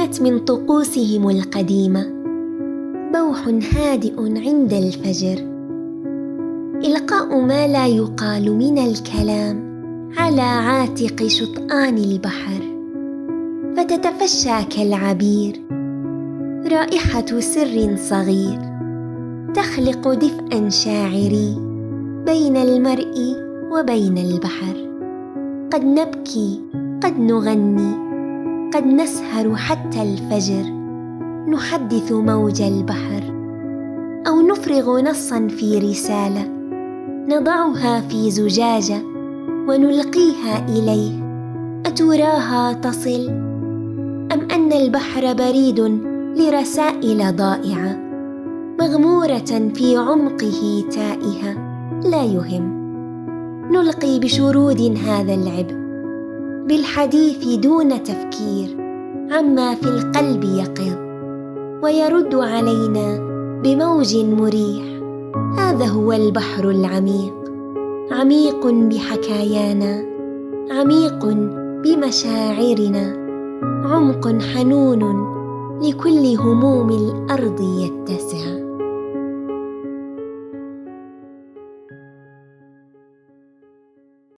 كانت من طقوسهم القديمة بوح هادئ عند الفجر، إلقاء ما لا يقال من الكلام على عاتق شطآن البحر، فتتفشى كالعبير رائحة سر صغير تخلق دفئا شاعري بين المرء وبين البحر. قد نبكي، قد نغني، قد نسهر حتى الفجر، نحدث موج البحر، أو نفرغ نصا في رسالة نضعها في زجاجة ونلقيها إليه. أتراها تصل، أم أن البحر بريد لرسائل ضائعة مغمورة في عمقه تائهة؟ لا يهم، نلقي بشرود هذا العبء بالحديث دون تفكير عما في القلب يقظ، ويرد علينا بموج مريح. هذا هو البحر العميق، عميق بحكايانا، عميق بمشاعرنا، عمق حنون لكل هموم الأرض يتسع.